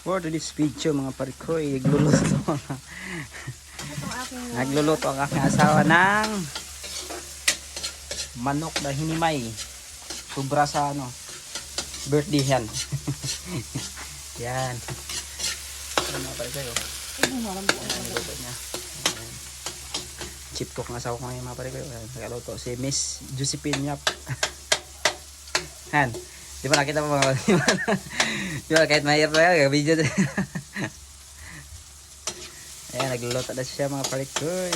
For today's video mga parikoy, nagluluto ang aking asawa ng manok na hinimay. Sobra sa birthday yan. Yan. Ayan mga parikoy. Niluto niya. Chip cook ng asawa ko ngayon mga parikoy. Nagluto si Miss Josephine Yap. Han. Di ba nakita mo mga di ba kahit mahirap na video. Ayan, nagluluto na siya mga parikoy.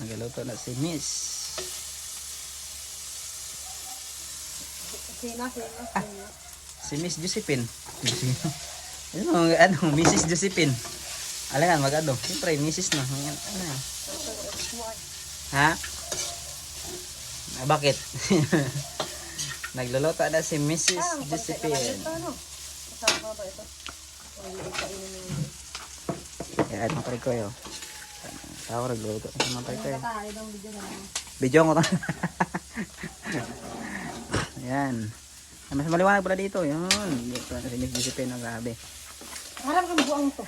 Nagluluto na si Miss. Si Miss Josephine. Mrs. Josephine. Alangan mag-ano. Siyempre, Mrs. na. Ha? Bakit? Nagluluto na si Mrs. Josephine. Yan, mga parikoy. Tao, nagluluto na mga parikoy. Video ko to. Yan. Mas maliwanag pala dito. Yun. Dito na si Miss Josephine. Grabe. Harap kang buang to.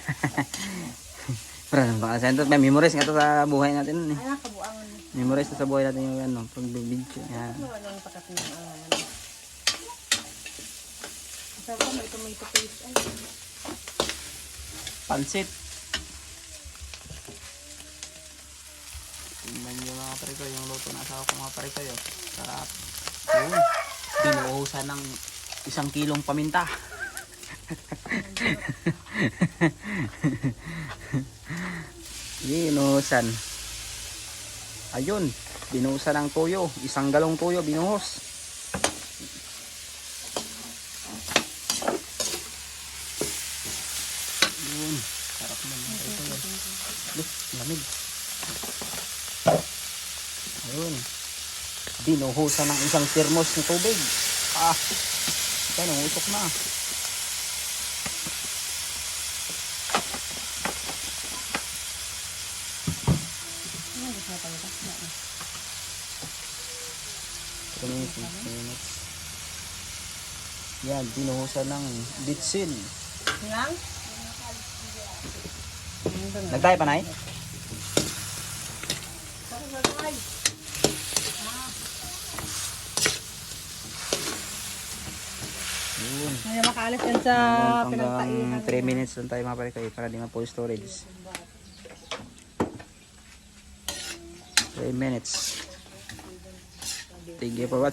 Parang baka sa ito. May memories nga ito sa buhay natin. Ay, nakabuangan. Memories ito sa buhay natin yung pag-video. Yan. Ano pakat na sabi ko, may tomato paste. Ay. Pansit. Tingnan nyo mga parikoy. Yung luto na asawa ko mga parikoy. Sarap. Yun. Binuhusan ng 1 kilong paminta. Binuhusan. Ayun. Binuhusan ng toyo. 1 galong toyo binuhos. Yun. Sarap naman ito. Lamig. Ayun. Binuhusan ng 1 termos ng tubig. Yan, usok na. Yan, binuhusan ng bitsin. Yan? Nagtayo pa na eh? Yun. Ngayon makaalis yan sa pinagtaihan. 3 minutes lang tayo mga parikoy para di ma-full storage. 3 minutes. Thank you for watching.